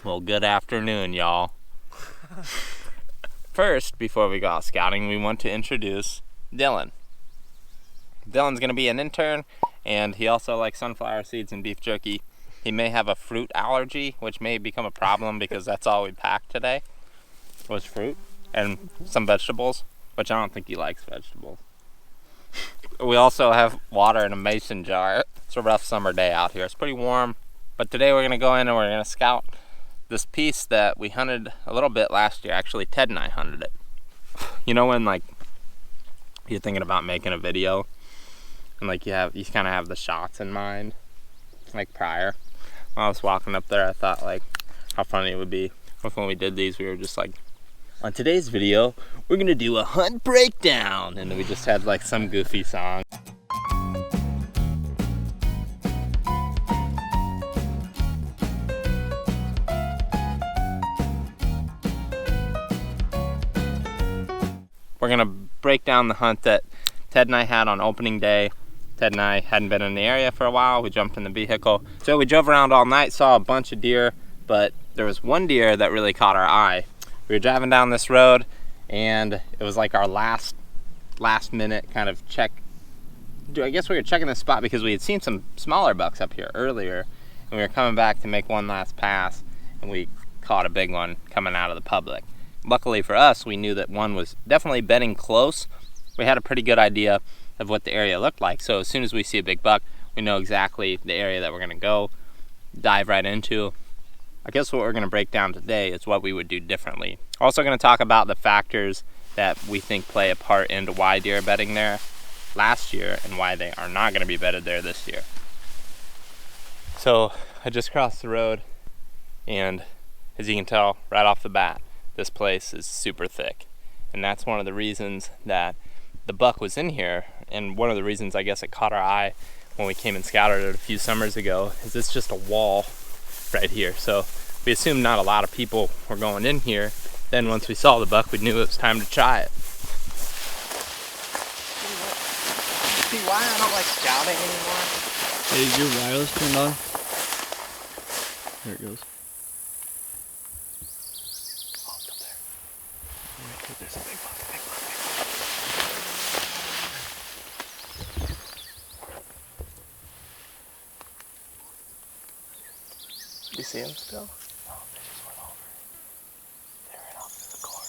Well, good afternoon, y'all. First, before we go out scouting, we want to introduce Dylan. Dylan's going to be an intern, and he also likes sunflower seeds and beef jerky. He may have a fruit allergy, which may become a problem because that's all we packed today was fruit and some vegetables, which I don't think he likes vegetables. We also have water in a mason jar. It's a rough summer day out here. It's pretty warm, but today we're going to go in and we're going to scout this piece that we hunted a little bit last year. Actually, Ted and I hunted it. You know when like you're thinking about making a video and like you kind of have the shots in mind, like prior. When I was walking up there, I thought like how funny it would be if when we did these, we were just like, on today's video, we're gonna do a hunt breakdown, and we just had like some goofy song. We're gonna break down the hunt that Ted and I had on opening day. Ted and I hadn't been in the area for a while. We jumped in the vehicle. So we drove around all night, saw a bunch of deer, but there was one deer that really caught our eye. We were driving down this road and it was like our last minute kind of check. I guess we were checking the spot because we had seen some smaller bucks up here earlier, and we were coming back to make one last pass, and we caught a big one coming out of the public. Luckily for us, we knew that one was definitely bedding close. We had a pretty good idea of what the area looked like, so as soon as we see a big buck, we know exactly the area that we're gonna go dive right into. I guess what we're gonna break down today is what we would do differently. Also gonna talk about the factors that we think play a part into why deer are bedding there last year and why they are not gonna be bedded there this year. So I just crossed the road, and as you can tell right off the bat, this place is super thick. And that's one of the reasons that the buck was in here, and one of the reasons I guess it caught our eye when we came and scouted it a few summers ago, is it's just a wall right here. So we assumed not a lot of people were going in here. Then once we saw the buck, we knew it was time to try it. See why I don't like scouting anymore? Hey, is your wireless turned on? There it goes. Oh, it's up there. There's a big buck, big buck, big buck. You see him still? No, they just went over. They ran off to the corn.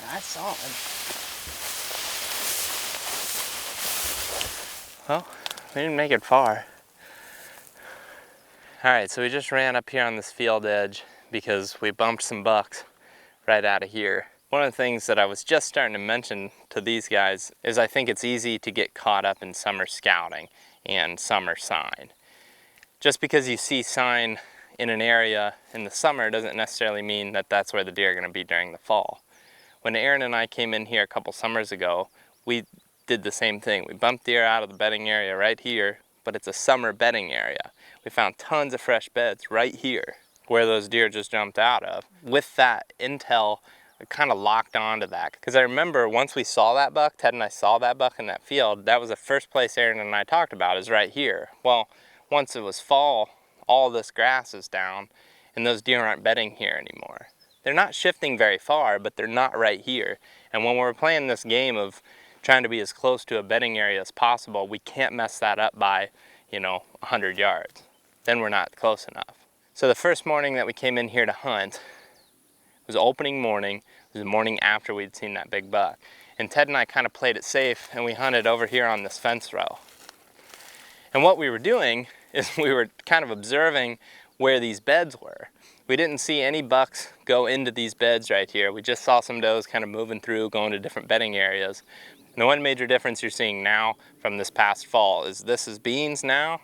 And I saw him. Well, we didn't make it far. Alright, so we just ran up here on this field edge because we bumped some bucks right out of here. One of the things that I was just starting to mention to these guys is I think it's easy to get caught up in summer scouting and summer sign. Just because you see sign in an area in the summer doesn't necessarily mean that that's where the deer are going to be during the fall. When Aaron and I came in here a couple summers ago, we did the same thing. We bumped deer out of the bedding area right here, but it's a summer bedding area. We found tons of fresh beds right here where those deer just jumped out of. With that intel, I kind of locked onto that. Because I remember once we saw that buck, Ted and I saw that buck in that field, that was the first place Aaron and I talked about, is right here. Well, once it was fall, all this grass is down and those deer aren't bedding here anymore. They're not shifting very far, but they're not right here. And when we're playing this game of trying to be as close to a bedding area as possible, we can't mess that up by, 100 yards. Then we're not close enough. So the first morning that we came in here to hunt was opening morning. It was the morning after we'd seen that big buck. And Ted and I kind of played it safe, and we hunted over here on this fence row. And what we were doing is we were kind of observing where these beds were. We didn't see any bucks go into these beds right here. We just saw some does kind of moving through, going to different bedding areas. And the one major difference you're seeing now from this past fall is this is beans now,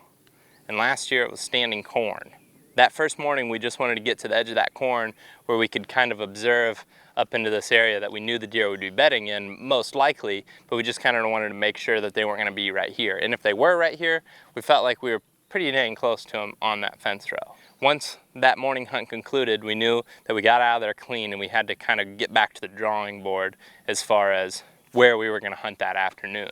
and last year it was standing corn. That first morning we just wanted to get to the edge of that corn where we could kind of observe up into this area that we knew the deer would be bedding in, most likely, but we just kind of wanted to make sure that they weren't going to be right here. And if they were right here, we felt like we were pretty dang close to them on that fence row. Once that morning hunt concluded, we knew that we got out of there clean, and we had to kind of get back to the drawing board as far as where we were going to hunt that afternoon.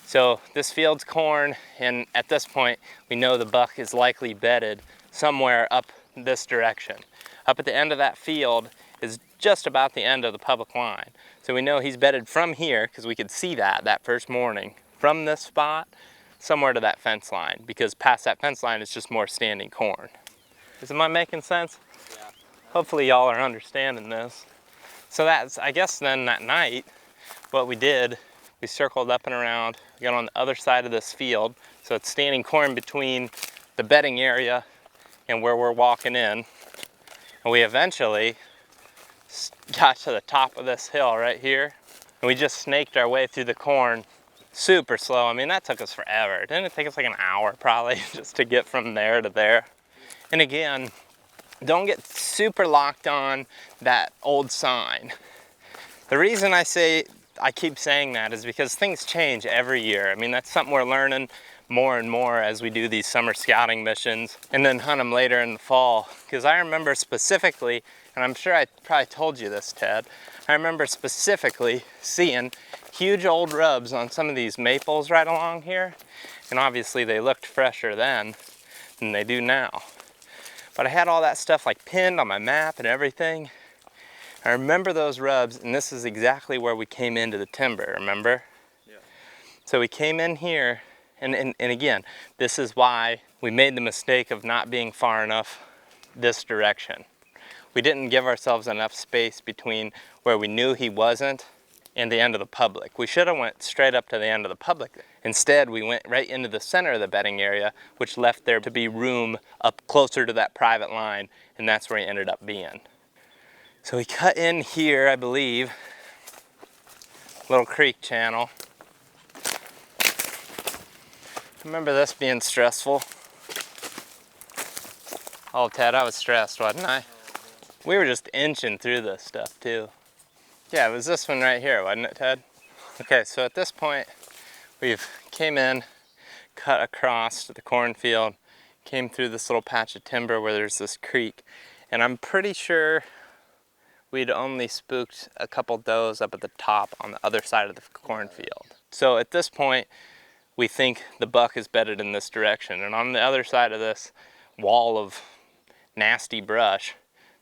So this field's corn, and at this point, we know the buck is likely bedded somewhere up this direction. Up at the end of that field is just about the end of the public line. So we know he's bedded from here, because we could see that first morning, from this spot, somewhere to that fence line, because past that fence line is just more standing corn. Am I making sense? Yeah. Hopefully y'all are understanding this. So that's, I guess then that night, what we did, we circled up and around, we got on the other side of this field, so it's standing corn between the bedding area and where we're walking in. And we eventually got to the top of this hill right here, and we just snaked our way through the corn super slow. I mean, that took us forever. Didn't it take us like an hour probably just to get from there to there? And again, don't get super locked on that old sign. The reason I keep saying that is because things change every year. I mean, that's something we're learning more and more as we do these summer scouting missions and then hunt them later in the fall. Because I remember specifically, and I'm sure I probably told you this, Ted, I remember specifically seeing huge old rubs on some of these maples right along here. And obviously they looked fresher then than they do now. But I had all that stuff like pinned on my map and everything. I remember those rubs, and this is exactly where we came into the timber, remember? Yeah. So we came in here, and again, this is why we made the mistake of not being far enough this direction. We didn't give ourselves enough space between where we knew he wasn't and the end of the public. We should have went straight up to the end of the public. Instead, we went right into the center of the bedding area, which left there to be room up closer to that private line, and that's where he ended up being. So we cut in here, I believe, little creek channel. I remember this being stressful. Oh, Ted, I was stressed, wasn't I? We were just inching through this stuff too. Yeah, it was this one right here, wasn't it, Ted? Okay, so at this point, we've came in, cut across to the cornfield, came through this little patch of timber where there's this creek, and I'm pretty sure we'd only spooked a couple does up at the top on the other side of the cornfield. So at this point, we think the buck is bedded in this direction, and on the other side of this wall of nasty brush,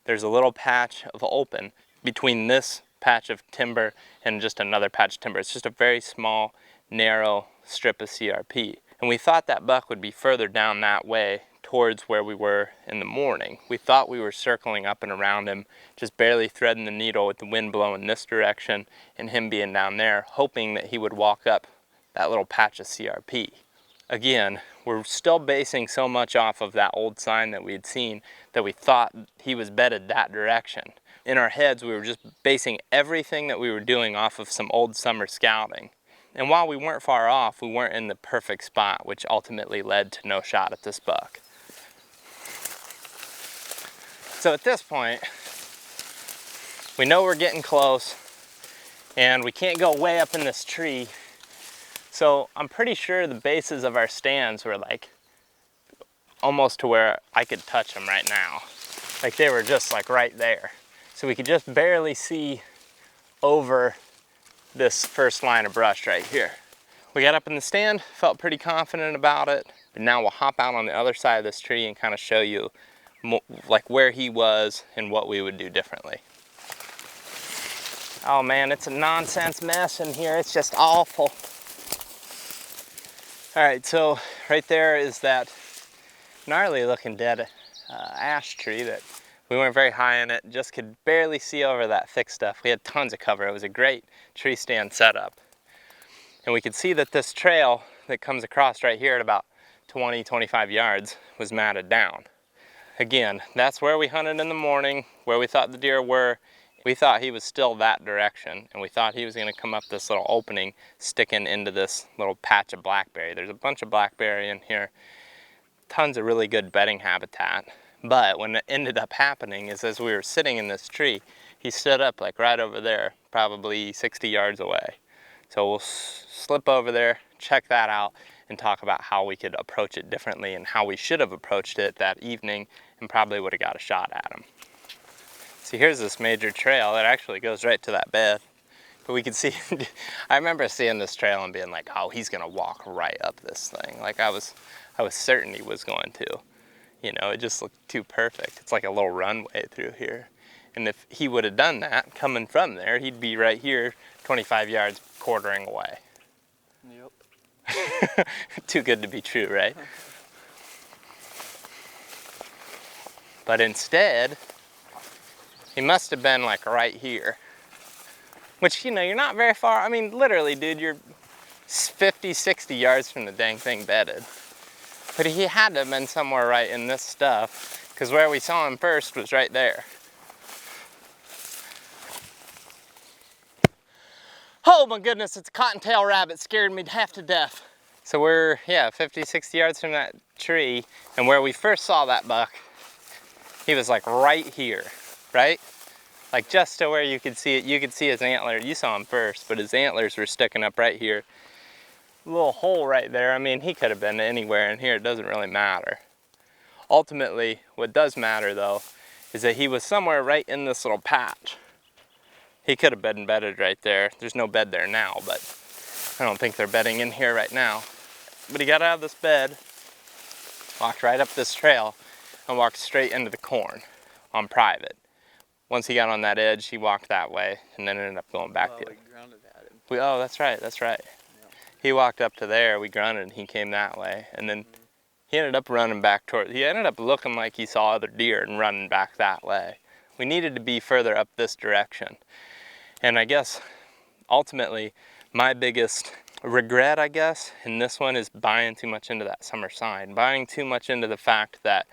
there's a little patch of open between this patch of timber and just another patch of timber. It's just a very small, narrow strip of CRP. And we thought that buck would be further down that way towards where we were in the morning. We thought we were circling up and around him, just barely threading the needle with the wind blowing this direction and him being down there, hoping that he would walk up that little patch of CRP. Again, we're still basing so much off of that old sign that we had seen that we thought he was bedded that direction. In our heads, we were just basing everything that we were doing off of some old summer scouting. And while we weren't far off, we weren't in the perfect spot, which ultimately led to no shot at this buck. So at this point, we know we're getting close, and we can't go way up in this tree. So I'm pretty sure the bases of our stands were like almost to where I could touch them right now. Like they were just like right there. So we could just barely see over this first line of brush right here. We got up in the stand, felt pretty confident about it, but now we'll hop out on the other side of this tree and kind of show you like where he was and what we would do differently. Oh man, it's a nonsense mess in here. It's just awful. All right, so right there is that gnarly looking dead ash tree that we weren't very high in it, just could barely see over that thick stuff. We had tons of cover. It was a great tree stand setup. And we could see that this trail that comes across right here at about 20, 25 yards was matted down. Again, that's where we hunted in the morning, where we thought the deer were. We thought he was still that direction, and we thought he was gonna come up this little opening sticking into this little patch of blackberry. There's a bunch of blackberry in here, tons of really good bedding habitat. But when it ended up happening is as we were sitting in this tree, he stood up like right over there, probably 60 yards away. So we'll slip over there, check that out, and talk about how we could approach it differently and how we should have approached it that evening and probably would have got a shot at him. See, here's this major trail that actually goes right to that bed. But we could see, I remember seeing this trail and being like, oh, he's gonna walk right up this thing. Like I was certain he was going to. You know, it just looked too perfect. It's like a little runway through here. And if he would have done that, coming from there, he'd be right here, 25 yards, quartering away. Yep. Too good to be true, right? But instead, he must have been like right here. Which, you know, you're not very far. I mean, literally, dude, you're 50, 60 yards from the dang thing bedded. But he had to have been somewhere right in this stuff, because where we saw him first was right there. Oh my goodness, it's a cottontail rabbit, scared me half to death. So we're, yeah, 50, 60 yards from that tree, and where we first saw that buck, he was like right here, right? Like just to where you could see it. You could see his antler. You saw him first, but his antlers were sticking up right here. A little hole right there. I mean, he could have been anywhere in here. It doesn't really matter. Ultimately, what does matter though, is that he was somewhere right in this little patch. He could have been bedded right there. There's no bed there now, but I don't think they're bedding in here right now. But he got out of this bed, walked right up this trail, and walked straight into the corn on private. Once he got on that edge, he walked that way and then ended up going back the other. We grounded at him. Oh, that's right, that's right. Yeah. He walked up to there, we grunted, and he came that way. And then he ended up running back toward, he ended up looking like he saw other deer and running back that way. We needed to be further up this direction. And I guess, ultimately, my biggest regret, I guess, in this one is buying too much into that summer sign. Buying too much into the fact that,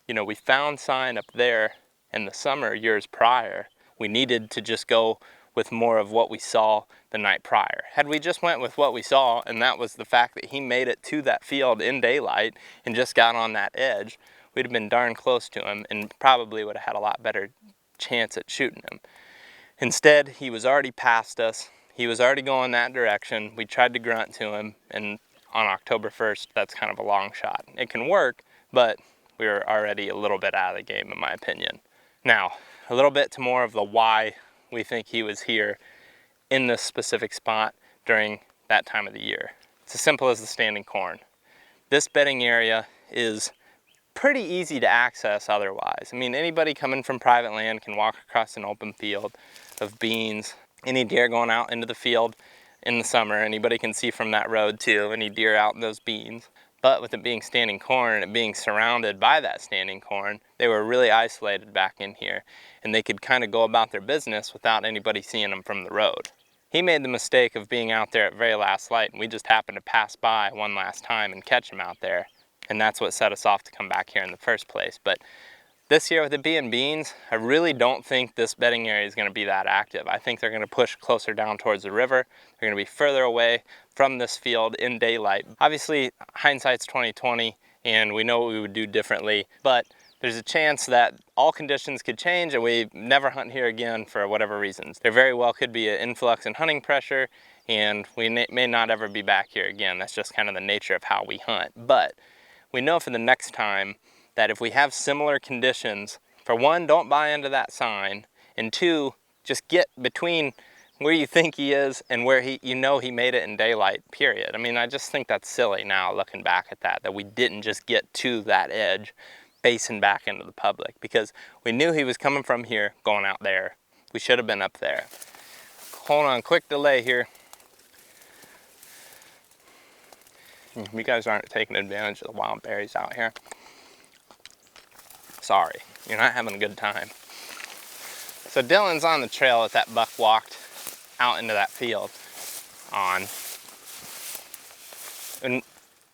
you know, we found sign up there in the summer years prior. We needed to just go with more of what we saw the night prior. Had we just went with what we saw, and that was the fact that he made it to that field in daylight and just got on that edge, we'd have been darn close to him and probably would have had a lot better chance at shooting him. Instead, he was already past us. He was already going that direction. We tried to grunt to him, and on October 1st, that's kind of a long shot. It can work, but we were already a little bit out of the game, in my opinion. Now, a little bit to more of the why we think he was here in this specific spot during that time of the year. It's as simple as the standing corn. This bedding area is pretty easy to access otherwise. I mean, anybody coming from private land can walk across an open field of beans. Any deer going out into the field in the summer, anybody can see from that road too, any deer out in those beans. But with it being standing corn and it being surrounded by that standing corn, they were really isolated back in here, and they could kind of go about their business without anybody seeing them from the road. He made the mistake of being out there at very last light, and we just happened to pass by one last time and catch him out there. And that's what set us off to come back here in the first place. But this year with it being beans, I really don't think this bedding area is going to be that active. I think they're going to push closer down towards the river. They're going to be further away from this field in daylight. Obviously, hindsight's 20/20, and we know what we would do differently, but there's a chance that all conditions could change and we never hunt here again for whatever reasons. There very well could be an influx in hunting pressure, and we may not ever be back here again. That's just kind of the nature of how we hunt. But we know for the next time that if we have similar conditions, for one, don't buy into that sign, and two, just get between where you think he is and where you know he made it in daylight, period. I mean, I just think that's silly now looking back at that we didn't just get to that edge, facing back into the public, because we knew he was coming from here, going out there. We should have been up there. Hold on, quick delay here. You guys aren't taking advantage of the wild berries out here. Sorry, you're not having a good time. So Dylan's on the trail that that buck walked out into that field on. And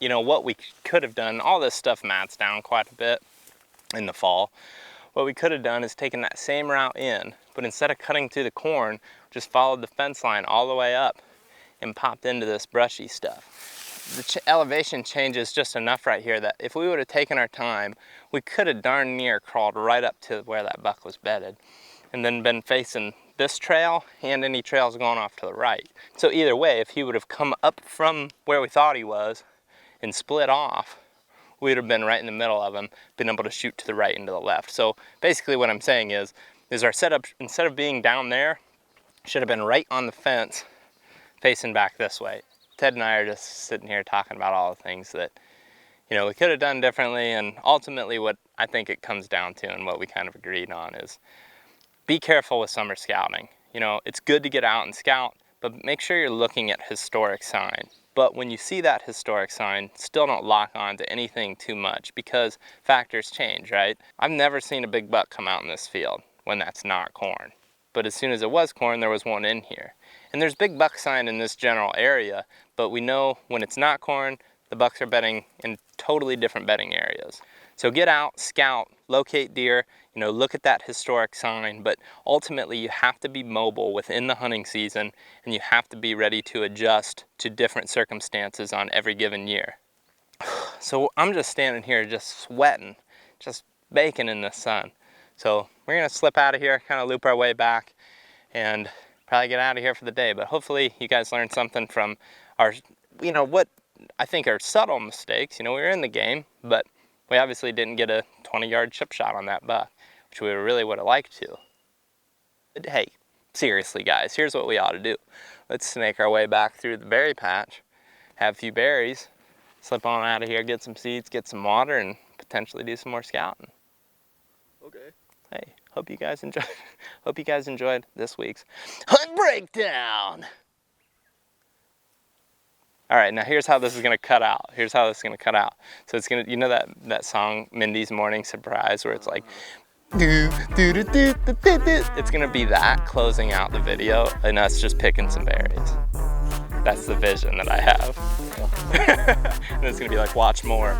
you know what we could have done, all this stuff mats down quite a bit in the fall. What we could have done is taken that same route in, but instead of cutting through the corn, just followed the fence line all the way up and popped into this brushy stuff. The elevation changes just enough right here that if we would have taken our time, we could have darn near crawled right up to where that buck was bedded and then been facing this trail and any trails going off to the right. So either way, if he would have come up from where we thought he was and split off, we'd have been right in the middle of him, been able to shoot to the right and to the left. So basically what I'm saying is our setup, instead of being down there, Should have been right on the fence, facing back this way. Ted and I are just sitting here talking about all the things that, you know, we could have done differently, and ultimately what I think it comes down to and what we kind of agreed on is be careful with summer scouting. You know, it's good to get out and scout, but make sure you're looking at historic sign. But when you see that historic sign, still don't lock on to anything too much because factors change, right? I've never seen a big buck come out in this field when that's not corn. But as soon as it was corn, there was one in here. And there's big buck sign in this general area, but we know when it's not corn, the bucks are bedding in totally different bedding areas. So get out, scout, locate deer, you know, look at that historic sign, but ultimately you have to be mobile within the hunting season and you have to be ready to adjust to different circumstances on every given year. So I'm just standing here just sweating, just baking in the sun. So we're gonna slip out of here, kind of loop our way back and probably get out of here for the day. But hopefully you guys learned something from our, you know, what I think are subtle mistakes. You know, we were in the game, but we obviously didn't get a 20-yard chip shot on that buck, which we really would have liked to. But hey, seriously guys, here's what we ought to do. Let's snake our way back through the berry patch, have a few berries, slip on out of here, get some seeds, get some water, and potentially do some more scouting. Okay. Hey, hope you guys enjoyed this week's Hunt Breakdown. All right, now here's how this is gonna cut out. Here's how this is gonna cut out. So it's gonna, you know that song, Mindy's Morning Surprise, where it's like, it's gonna be that closing out the video and us just picking some berries. That's the vision that I have. And it's gonna be like, watch more.